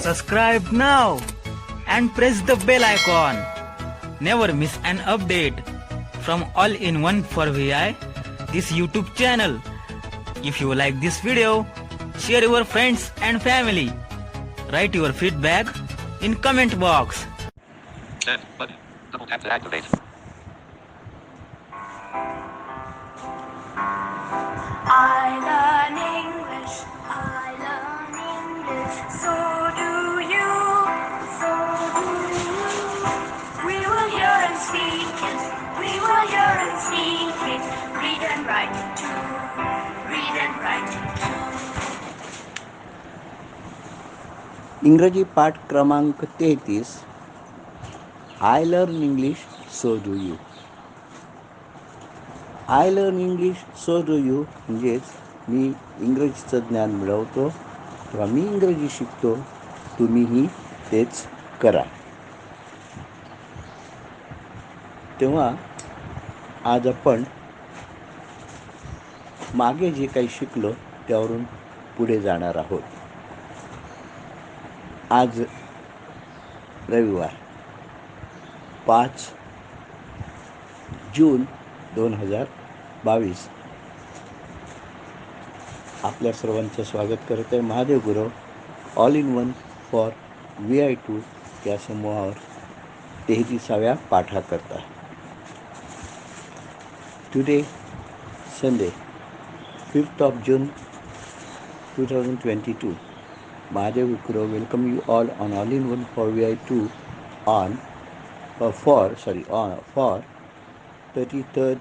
Subscribe now and press the bell icon. Never miss an update from All-in-One for VI, this YouTube channel. If you like this video, share your friends and family. Write your feedback in comment box. Send button. Double tap to activate. I learn English, I learn English, so do you, so do you. We will hear and speak it, we will hear and speak it, read and write it too, read and write it too. इंग्रजी पाठ क्रमांक 33. I learn English so do you. I learn English so do you म्हणजेच मी इंग्रजीचं ज्ञान मिळवतो किंवा मी इंग्रजी शिकतो, तुम्हीही तेच करा. तेव्हा आज आपण मागे जे काही शिकलो त्यावरून पुढे जाणार आहोत. आज रविवार 5 जून 2022. आपल्या सर्वांचं स्वागत करत आहे Mahadev Gurav all in one for VI2 या समूहावर 33व्या पाठाकरता. Today Sunday 5th of June 2022. Mahadev Guru welcome you all on All-in-One for VI2 on for 33rd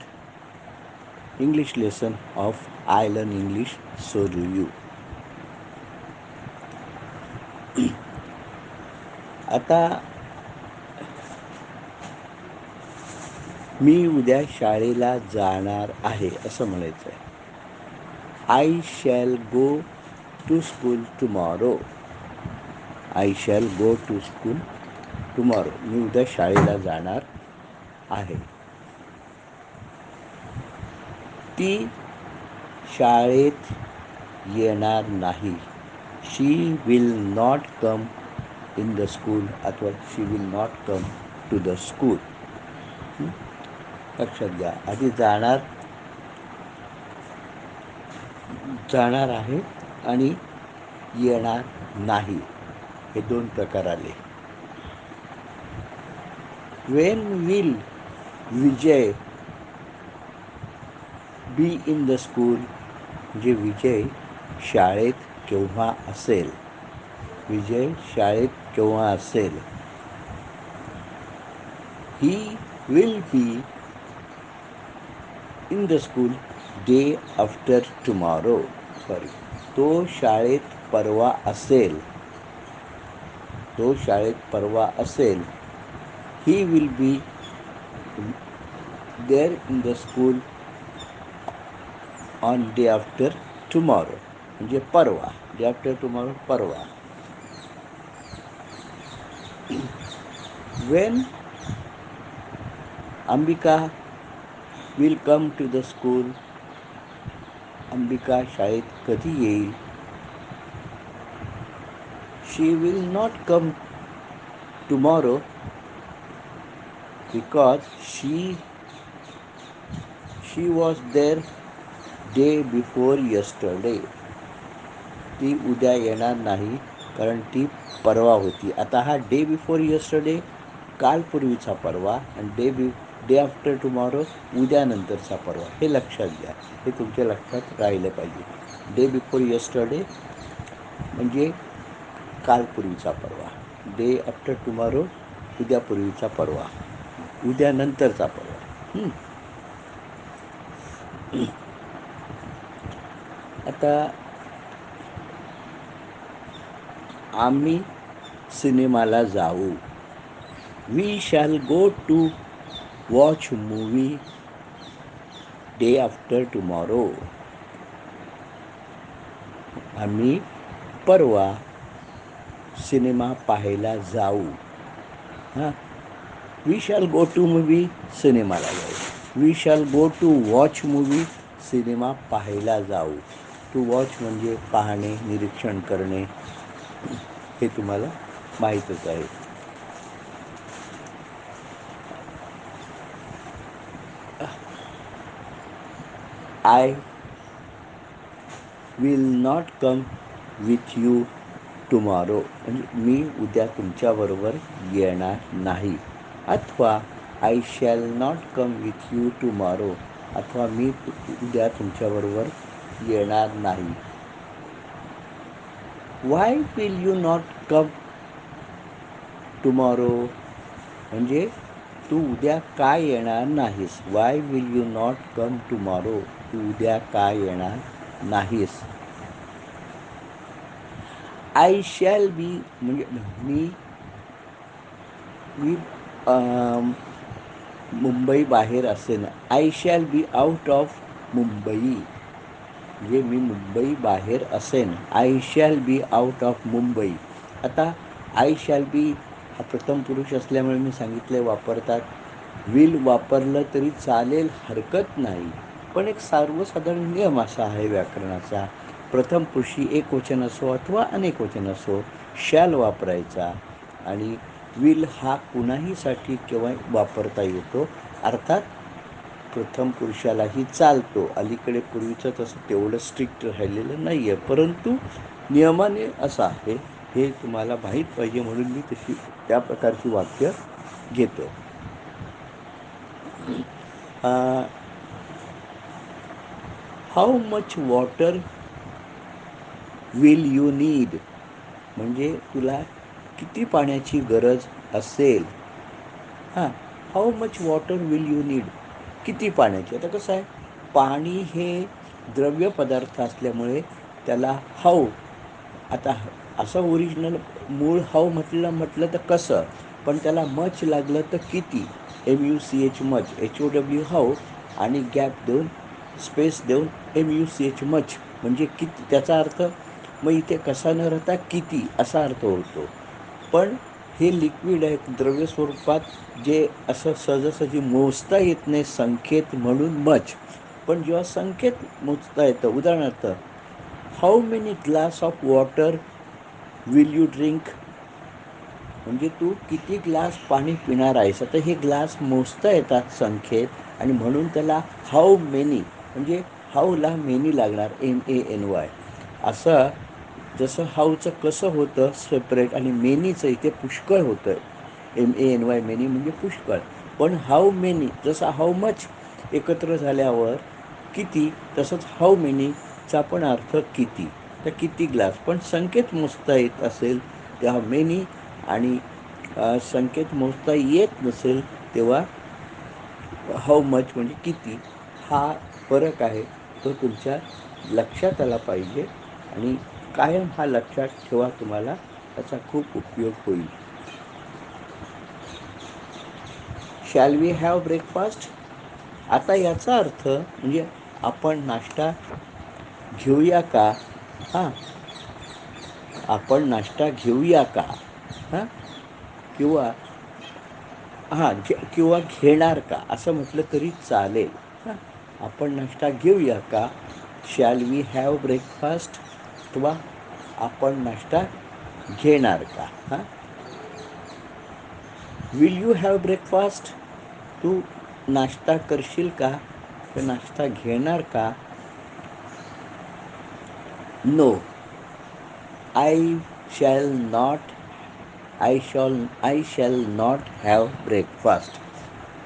English lesson of I Learn English So Do You. आता मी उद्या शाळेला जाणार आहे असं म्हणायचं आहे. I shall go to school tomorrow. I shall go to school tomorrow. मी उद्या शाळेला जाणार आहे. ती शाळेत येणार नाही. She will not come in the school अथवा she will not come to the school. लक्षात घ्या, आधी जाणार आहे आणि येणार नाही हे दोन प्रकार आले. When will Vijay be in the school म्हणजे विजय शाळेत केव्हा असेल. विजय शाळेत केव्हा असेल. He will be in the school day after tomorrow. तो शाळेत परवा असेल. तो शाळेत परवा असेल. He will be there in the school on day after tomorrow. म्हणजे परवा. Day after tomorrow परवा. When Ambika will come to the school. Ambika शाळेत कधी येईल. She will not come tomorrow because she was there day before yesterday. ती उद्या येणार नाही कारण ती परवा होती. आता हा डे बिफोर यस्टरडे कालपूर्वीचा परवा आणि डे आफ्टर टुमॉरो उद्यानंतरचा परवा. हे लक्षात घ्या, हे तुमच्या लक्षात राहिलं पाहिजे. डे बिफोर यस्टरडे म्हणजे कालपूर्वीचा परवा. डे आफ्टर टुमॉरो उद्यापूर्वीचा परवा, उद्यानंतरचा परवा. आता आम्ही सिनेमाला जाऊ. We shall go to watch movie day after tomorrow. आम्ही परवा सिनेमा पाहायला जाऊ. We shall go to movie सिनेमाला जाऊ. We shall go to watch movie cinema पाहायला जाऊ. टू वॉच म्हणजे पाहणे, निरीक्षण करणे. हे तुम्हाला माहीतच आहे. I will not come with you tomorrow, म्हणजे मी उद्या तुमच्याबरोबर येणार नाही. अथवा I shall not come with you tomorrow, अथवा मी उद्या तुमच्याबरोबर येणार नाही. Why will you not come tomorrow, म्हणजे तू उद्या का येणार नाहीस. Why will you not come tomorrow, तू उद्या का येणार नाहीस. आय शॅल बी, म्हणजे मी मुंबई बाहेर असेन. I shall be out of Mumbai, म्हणजे मी मुंबई बाहेर असेन. I shall be out of Mumbai. आता आय शॅल बी हा प्रथम पुरुष असल्यामुळे मी सांगितले वापरतात. विल वापरलं तरी चालेल, हरकत नाही. पण एक सर्वसाधारण नियम असा आहे व्याकरणाचा, प्रथम पुरुषी एकवचन असो अथवा अनेकवचन असो, शॅल वापरायचा. आणि विल हा कुणाहीसाठी केव्हा वापरता येतो, अर्थात प्रथम पुरुषालाही चालतो. अलीकडे पूर्वीचं तसं तेवढं स्ट्रिक्ट राहिलेलं नाही आहे, परंतु नियमाने असं आहे, हे तुम्हाला माहीत पाहिजे म्हणून मी त्या प्रकारची वाक्य घेतो. How much water will you need, म्हणजे तुला किती पाण्याची गरज असेल. How much water will you need, किती पाण्याची. आता कसं आहे, पाणी हे द्रव्य पदार्थ असल्यामुळे त्याला हाऊ, आता असं ओरिजिनल मूळ हाऊ म्हटलं तर कसं, पण त्याला मच लागलं तर किती, MUCH मच, HOW हाऊ, आणि गॅप देऊन स्पेस देऊन MUCH मच, म्हणजे किती, त्याचा अर्थ मग इथे कसा न राहता किती असा अर्थ होतो. पण हे लिक्विड आहे, द्रव्य स्वरूपात, जे असं सहजासहजी मोजता येत नाही संख्येत, म्हणून मच. पण जेव्हा संख्येत मोजता येतं, उदाहरणार्थ how many glass of water will you drink, म्हणजे तू किती ग्लास पाणी पिणार आहेस. आता हे ग्लास मोजता येतात संख्येत, आणि म्हणून त्याला हाऊ मेनी, म्हणजे हाऊला मेनी लागणार, MANY. असं जसं हाऊचं कसं होतं सेपरेट, आणि मेनीचं इथे पुष्कळ होतं, MANY, मेनी म्हणजे पुष्कळ. पण हाऊ मेनी, जसं हाऊ मच एकत्र झाल्यावर किती, तसंच हाऊ मेनीचा पण अर्थ किती. तर किती ग्लास, पण संख्येत मोजता येत असेल तेव्हा मेनी, आणि संख्येत मोजता येत नसेल तेव्हा हाऊ मच म्हणजे किती. हा फरक आहे, तो तुमच्या लक्षात आला पाहिजे, आणि कायम हा लक्षात ठेवा, तुम्हाला त्याचा खूप उपयोग होईल. शॅल वी हॅव ब्रेकफास्ट, आता याचा अर्थ म्हणजे आपण नाश्ता घेऊया का. आपण नाश्ता घेऊया का, किंवा किंवा घेणार का असं म्हटलं तरी चालेल. आपण नाश्ता घेऊया का, शॅल वी हॅव ब्रेकफास्ट, किंवा आपण नाश्ता घेणार का. विल यू हॅव ब्रेकफास्ट, तू नाश्ता करशील का, तर नाश्ता घेणार का. No, I shall not have breakfast.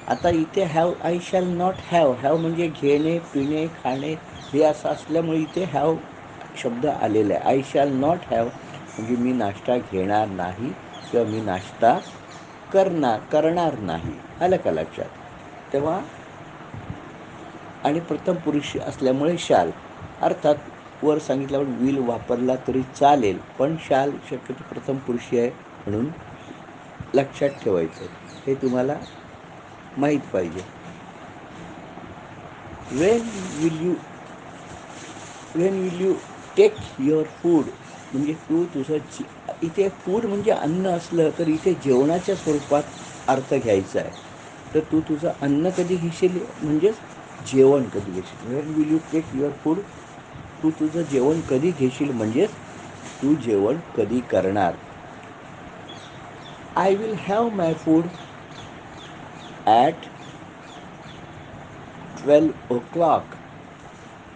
आता इथे आय शॅल नॉट हॅव म्हणजे घेणे, पिणे, खाणे हे असं असल्यामुळे इथे हॅव शब्द आलेला आहे. आय शॅल नॉट हॅव म्हणजे मी नाश्ता घेणार नाही, किंवा मी नाश्ता करणार नाही. आलं का लक्षात. तेव्हा आणि प्रथम पुरुष असल्यामुळे शाल, अर्थात वर सांगितल्यावर विल वापरला तरी चालेल, पण शाल शक्यतो प्रथम पुरुषी आहे म्हणून लक्षात ठेवायचं, हे तुम्हाला माहीत पाहिजे. When will you take your food, म्हणजे तू तुझं इथे फूड म्हणजे अन्न असलं तर इथे जेवणाच्या स्वरूपात अर्थ घ्यायचा आहे. तर तू तुझं अन्न कधी घेशील, म्हणजेच जेवण कधी घेशील. When will you take your food, तू तुझं जेवण कधी घेशील म्हणजेच तू जेवण कधी करणार. I will have my food at 12 o'clock.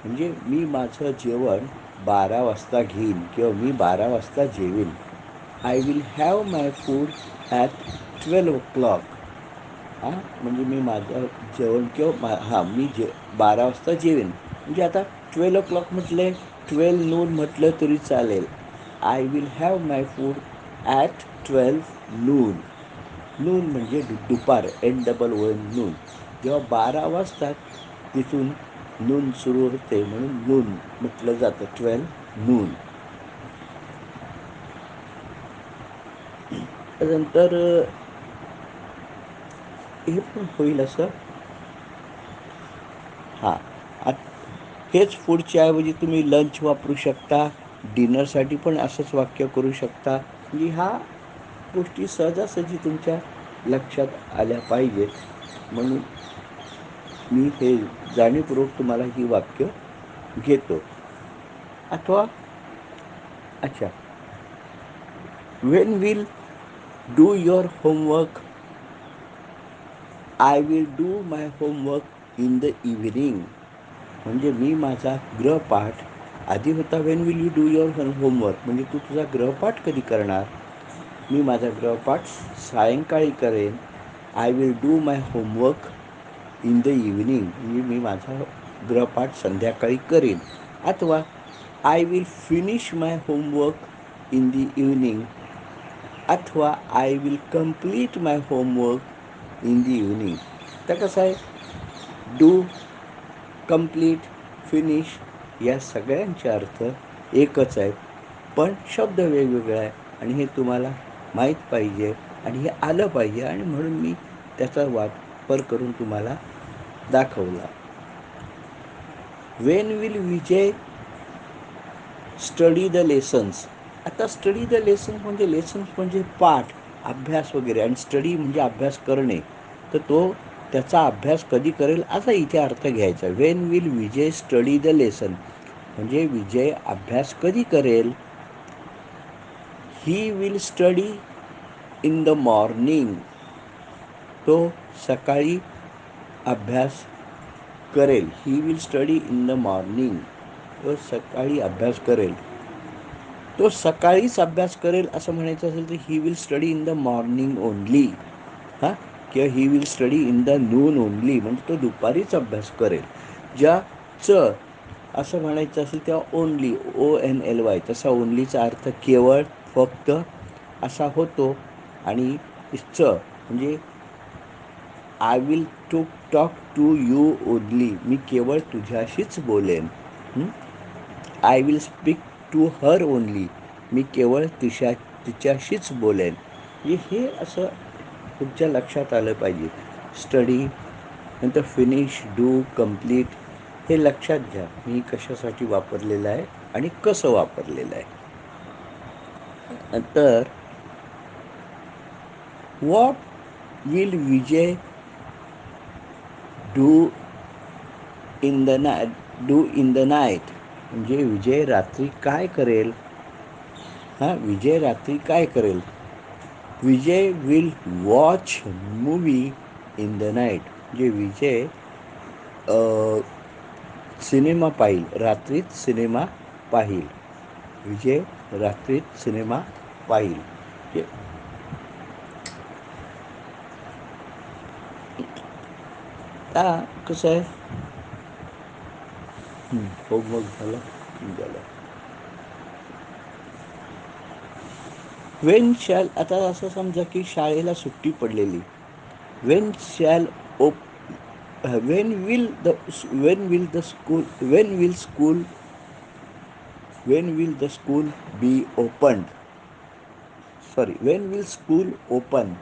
म्हणजे मी माझं जेवण 12 वाजता घेईन किंवा मी 12 वाजता जेवीन. I will have my food at 12 o'clock. म्हणजे मी माझं जेवण किंवा मी 12 वाजता जेवेन. म्हणजे आता 12 o'clock म्हटले, 12 noon म्हटलं तरी चालेल. I will have my food at 12 noon. नून म्हणजे दुपार, NOON. जेव्हा 12 वाजतात तिथून नून सुरू होते म्हणून नून म्हटलं जातं, 12 noon. त्यानंतर हे पण होईल असं. हेच फूडच्या ऐवजी तुम्ही लंच वापरू शकता, डिनरसाठी पण असंच वाक्य करू शकता. म्हणजे ह्या गोष्टी सहजासहजी तुमच्या लक्षात आल्या पाहिजेत म्हणून मी हे जाणीवपूर्वक तुम्हाला ही वाक्य घेतो. अथवा Wien will do your homework. I will do my homework in the evening. म्हणजे मी माझा गृहपाठ, आधी होता Wien will you do your homework, म्हणजे तू तुझा गृहपाठ कधी करणार. मी माझा गृहपाठ सायंकाळी करेन. I will do my homework in the evening, म्हणजे मी माझा गृहपाठ संध्याकाळी करेन. अथवा I will finish my homework in the evening. अथवा I will complete my homework in the evening. तर कसं आहे, डू, कम्प्लीट, फिनिश या सगळ्यांचे अर्थ एकच आहेत, पण शब्द वेगवेगळा आहे आणि हे तुम्हाला माहीत पाहिजे आणि हे आलं पाहिजे आणि म्हणून मी त्याचा वापर करून तुम्हाला दाखवला. Wien will Vijay study the lessons. आता स्टडी द लेसन्स म्हणजे पाठ, अभ्यास वगैरे, आणि स्टडी म्हणजे अभ्यास करणे. तर तो त्याचा अभ्यास कधी करेल असा इथे अर्थ घ्यायचा. Wien will Vijay study the lesson, म्हणजे विजय अभ्यास कधी करेल. ही will study in the morning. तो सकाळी अभ्यास करेल. ही will study in the morning. तो सकाळी अभ्यास करेल. तो सकाळीच अभ्यास करेल असं म्हणायचं असेल तर he will study in the morning only. किंवा he will study in the noon only, म्हणजे तो दुपारीच अभ्यास करेल. ज्याचं असं म्हणायचं असेल तेव्हा ओनली, ONLY, तसा ओनलीचा अर्थ केवळ, फक्त असा होतो. आणि च म्हणजे I will talk to you only, मी केवळ तुझ्याशीच बोलेन. I will speak to her only, मी केवळ तिच्याशीच बोलेन. हे असं तुमच्या लक्षात आलं पाहिजे. स्टडी, नंतर फिनिश, डू, कम्प्लीट, हे लक्षात घ्या मी कशासाठी वापरलेलं आहे आणि कसं वापरलेलं आहे. नंतर what will Vijay do in the night, म्हणजे विजय रात्री काय करेल. विजय रात्री काय करेल. Vijay will watch movie in the night, म्हणजे विजय सिनेमा पाहिल, रात्रीत सिनेमा पाहिल. विजय रात्रीत सिनेमा पाहिल. कसं आहे, होमवर्क झालं. वेन शॅल, आता असं समजा की शाळेला सुट्टी पडलेली. When shall when will the school be opened. When will school open.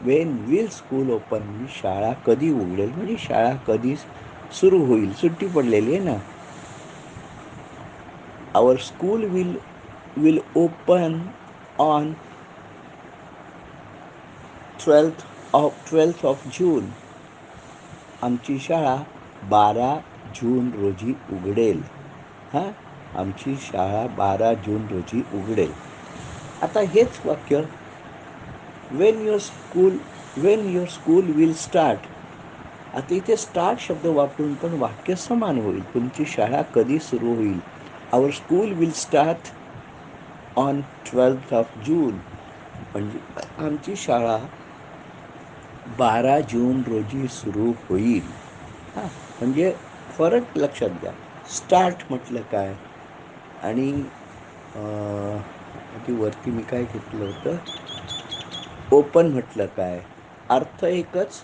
When will school open म्हणजे शाळा कधी उघडेल, म्हणजे शाळा कधी सुरू होईल. सुट्टी पडलेली आहे ना. Our school will open on 12th of June. आमची शाळा 12 जून रोजी उघडेल. आमची शाळा 12 जून रोजी उघडेल. आता हेच वाक्य Wien your school will start. आता इथे स्टार्ट शब्द वापरून पण वाक्य समान होईल. तुमची शाळा कधी सुरू होईल? Our school will start on 12th of June. म्हणजे आमची शाळा 12 जून रोजी सुरू होईल. हां, म्हणजे फरक लक्षात घ्या. स्टार्ट म्हटलं काय आणि ती वरती मी काय घेतलं होतं, ओपन म्हटलं काय. अर्थ एकच,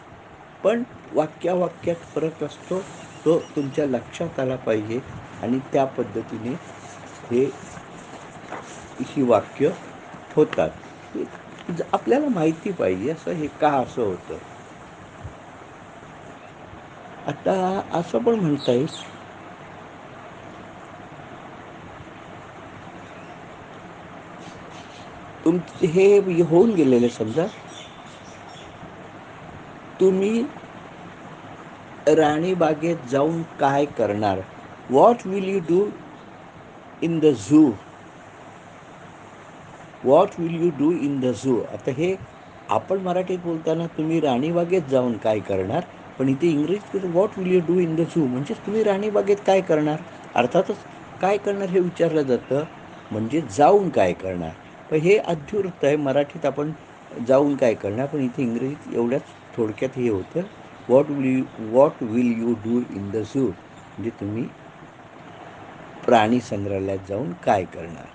पण वाक्यात फरक असतो. तो तुमच्या लक्षात आला पाहिजे आणि त्या पद्धतीने ही वाक्य होतात. आपल्याला माहिती पाहिजे असं हे का असं होतं. आता असं पण म्हणता येईल, तुमचे हे होऊन गेलेले समजा तुम्ही राणीबागेत जाऊन काय करणार. What will you do in the zoo. What will you do in the zoo. आता हे आपण मराठीत बोलताना तुम्ही राणीबागेत जाऊन काय करणार, पण इथे इंग्रजीत what will you do in the zoo म्हणजेच तुम्ही राणीबागेत काय करणार. अर्थातच काय करणार हे विचारलं जातं, म्हणजे जाऊन काय करणार. पण हे अध्युक्त आहे. मराठीत आपण जाऊन काय करणार, पण इथे इंग्रजीत एवढ्याच थोडक्यात हे होतं, what will you do in the zoo म्हणजे तुम्ही प्राणी संग्रहालयात जाऊन काय करणार.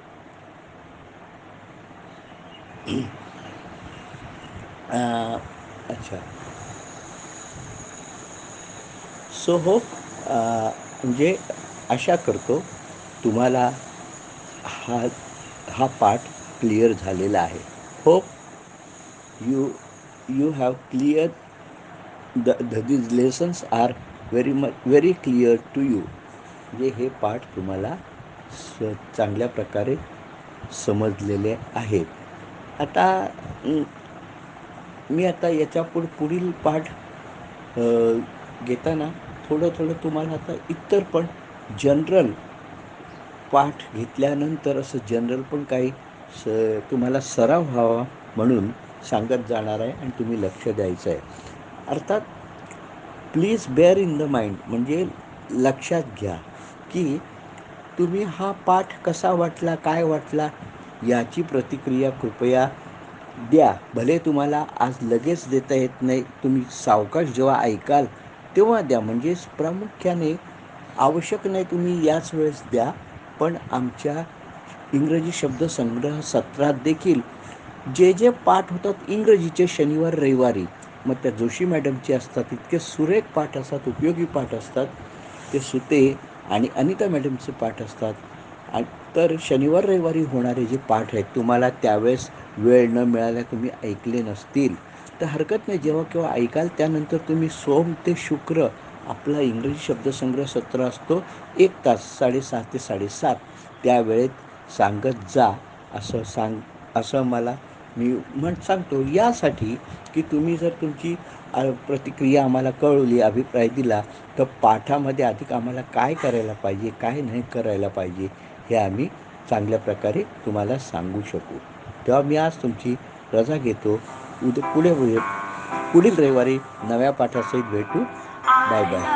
अच्छा. सो होप म्हणजे आशा करतो तुम्हाला हा पाठ क्लिअर झालेला आहे. Hope you have clear these lessons are very clear to you. म्हणजे हे पाठ तुम्हाला चांगल्या प्रकारे समजलेले आहेत. आता मी आता याच्या पुढील पाठ घेताना थोडं तुम्हाला आता इतर पण जनरल पाठ घेतल्यानंतर असं जनरल पण काही तुम्हाला सराव व्हावा म्हणून सांगत जाणार आहे आणि तुम्ही लक्ष द्यायचं आहे. अर्थात please bear in the mind म्हणजे लक्षात घ्या की तुम्ही हा पाठ कसा वाटला, काय वाटला याची प्रतिक्रिया कृपया द्या. भले तुम्हाला आज लगेच देता येत नाही, तुम्ही सावकाश जेव्हा ऐकाल तेव्हा द्या. म्हणजे प्रामुख्याने आवश्यक नाही तुम्ही याच वेळेस द्या, पण आमच्या इंग्रजी शब्दसंग्रह सत्रात देखील जे पाठ होतात इंग्रजीचे शनिवार रविवारी, मग त्या जोशी मॅडमचे असतात, इतके सुरेख पाठ असतात, उपयोगी पाठ असतात. ते सुते आणि अनिता मॅडमचे पाठ असतात. तर शनिवार रविवारी होणारे जे पाठ आहेत, तुम्हाला त्यावेळेस वेळ न मिळाल्या तुम्ही ऐकले नसतील तर हरकत नाही, जेव्हा केव्हा ऐकाल त्यानंतर तुम्ही सोम ते शुक्र आपला इंग्रजी शब्दसंग्रह सत्र असतो 1 तास 6:30 ते 7:30 त्या वेळेत सांगत जा असं मला मी सांगतो यासाठी की तुम्ही जर तुमची प्रतिक्रिया आम्हाला कळवली, अभिप्राय दिला, तर पाठामध्ये अधिक आम्हाला काय करायला पाहिजे, काय नाही करायला पाहिजे हे आम्ही चांगल्या प्रकारे तुम्हाला सांगू शकू. तेव्हा मी आज तुमची रजा घेतो. पुढील रविवारी नव्या पाठासहित भेटू. Bye bye.